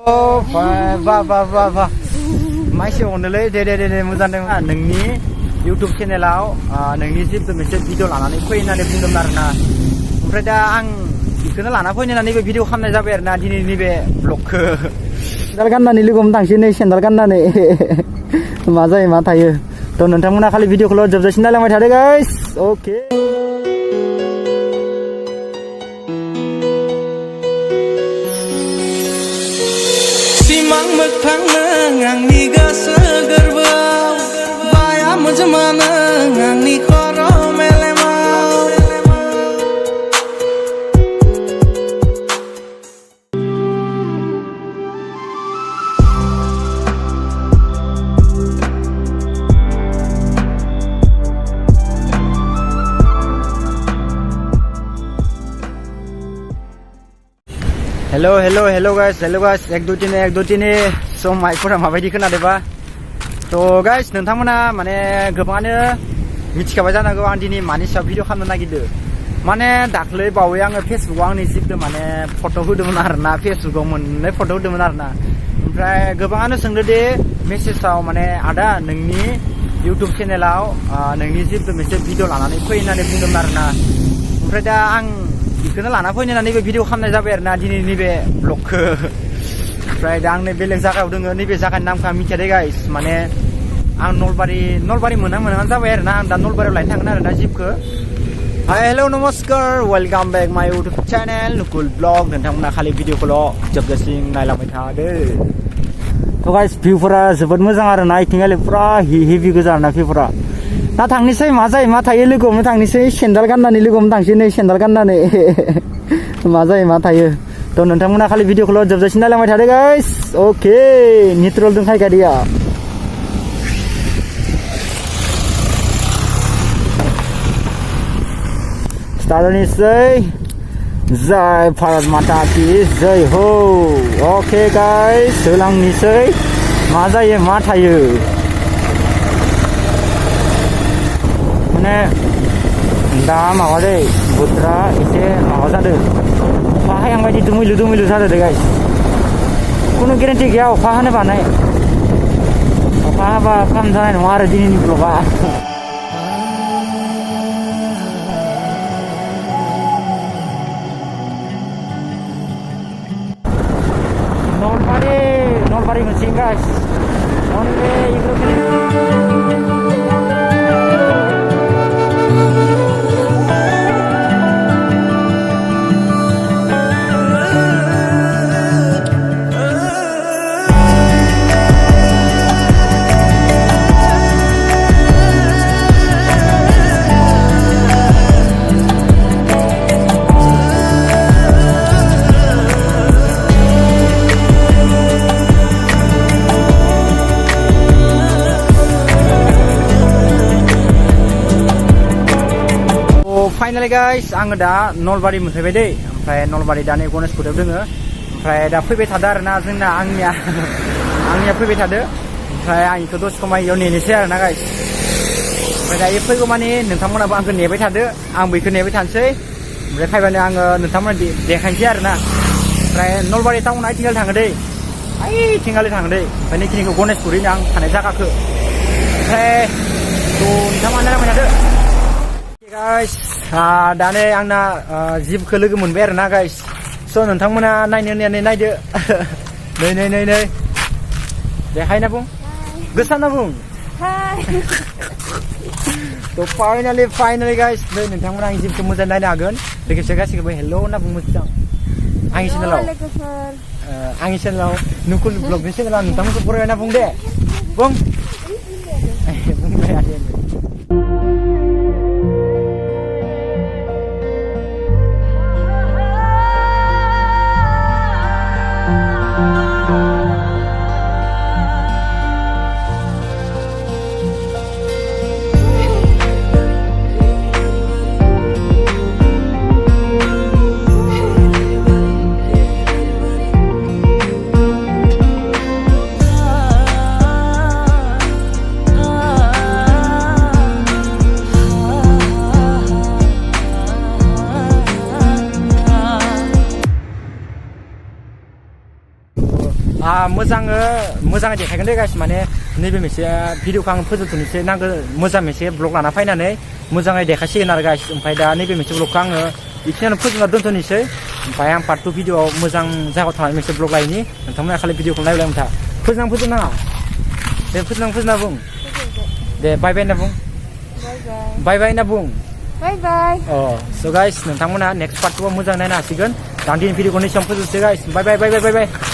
Oh, ba. Masih only dede muzan dengan nengi YouTube channel nengi sih tu mesti video lana ni kau ini ada bundam narna. Mereka ang ikan lana kau ini nanti video kami nak jabar na di ni be vlog. Sendalkan na nilu gom tang sini sendalkan na ni. Mazai mata ye. To nonton mana kali video kalau jab sendal yang macam ada guys. Okay. Simang mekhang ngang ni gasa gerbau Baya mujmana ngang ni khoro melemau Hello guys, ek dua tini so mic pura mabai dikena deba. So guys, nentang mana gobangaनो मिथिखाबाय जानांगौ आं दिनै मानि सायाव video खालामनो नागिरदों माने दाख्लै बावै आङो फेसबुकआव आंनि जिबदो माने फट' होदोंमोन आरोना फेसबुकआव मोननै फट' होदोंमोन आरोना ओमफ्राय गोबाङानो सोंदो दे मेसेजाव माने आदा नोंनि इउटिउब चेनेलाव नोंनि जिबदो मोनसे भिडिअ लानानै फै होननानै बुंदोंमोन आरोना ओमफ्राय दा आं इखौनो लाना फैनो होननानै बे भिडिअ खालामनाय जाबाय आरोना दिनैनि बे ब्लगखौ ओमफ्राय दा आं बेलेग जायगायाव दङ नैबे जायगानि नामखौ आं मिथिया दे गाइस माने आं नलबारि मोनहां जाबाय आरोना आं दा नलबारियाव लायनो थांगोन आरोना जिबखौ हाय हेलौ नमस्कार वेलकाम बेक माय इउटिउब चेनेल नुकुल ब्लग नोंथांमोना खालि भिडिअखौल' जोबजासिम नायलांबाय थादो थ' गाइस भिउफोरा जोबोद मोजां आरोना इथिंगालि पुरा हेभि गोजा आरोना भिउफोरा दा थांनोसै मा जायो मा थायो लोगो हमनो थांनोसै सेन्देल गाननानै लोगो हमनो थांसै नै सेन्देल गाननानै मा जायो मा थायो थ' नोंथांमोना खालि भिडिअखौल' जोबजासिम नायलांबाय थादो गाइस अके निउट्रेल दंखायो गारिया स्टार्ट होनोसै जय भारत माता की जय हो अके गाइस होलांनोसै मा जायो मा थायो माने दा माबा दे बोथोरा एसे माबा जादों अखा हायां बायदि दुमैलु जादों दे गाइस खुनु गेरेन्टि गैया अखा हानो बानाय अखा हाबा काम जानाय नङा आरो दिनैनि ब्लगा नलबारि मोनसे गाइस अनलि फाइनाली गाइस आङो दा नलबारि मोनफैबाय दै ओमफ्राय नलबारि दा नै गणेशपुराव दोङो ओमफ्राय दा फैबाय थादो आरोना जोंना आंनिया फैबाय थादो ओमफ्राय आं इखौ दसे समाय इयाव नेनोसै आरोना गाइस ओमफ्राय दायो फैगौ माने नोंथांमोनाबो आंखौ नेबाय थादो आंबो इखौ नेबाय थानोसै ओमफ्राय फैबानो आङो नोंथांमोना देखायनोसै आरोना ओमफ्राय नलबारि टाउना आथिंगालि थाङो दै आथिंगालि थाङो दै ओमफ्राय नैखिनिखौ गणेशपुरनि आं थानाय जायगाखौ ओमफ्राय नोंथांमोना नायबाय थादो गाइस दा नै आंना जिबखौ लोगो मोनबाय आरोना गाइस स' नोंथांमोना नायनो होननानै नायदो नै देखायना बुं गोसा ना बुं थ' फाइनाली गाइस नै नोंथांमोना आंनि जिबखौ मोजां नायनो हागोन लोगोसे गासैखौबो हेल' होनना बुं मोजां आंनि चेनेलाव नुकुल ब्लगनि चेनेलाव नोंथांमोनखौ बरायना बुं दे बुं बुंबाय आरो मोजाङै देखायगोन दे गाइस माने नैबे मोनसे भिडिअखौ आं फोजोबथ'नोसै नांगौ मोजां मोनसे ब्लग लाना फैनानै मोजाङै देखायसिगोन आरो गाइस ओमफ्राय दा नैबे मोनसे ब्लगखौ आङो बेखिनियावनो फोजोबना दोनथ'नोसै ओमफ्राय आं पार्ट 2 भिडिअआव मोजां जायगायाव थांनानै मोनसे ब्लग लायनि नोंथांमोना खालि भिडिअखौ नायलाय था फोजोबनाङा दे फोजोबना बुं दे बाय बाय होनना बुं बाय बाय होनना बुं बाय बाय स' गाइस नोंथांमोना नेक्स्ट पार्ट 2आव मोजां नायनो हासिगोन दां दिनै भिडिअखौ एसेबां फोजोबसै गाइस बाय बाय बाय बाय बाय बाय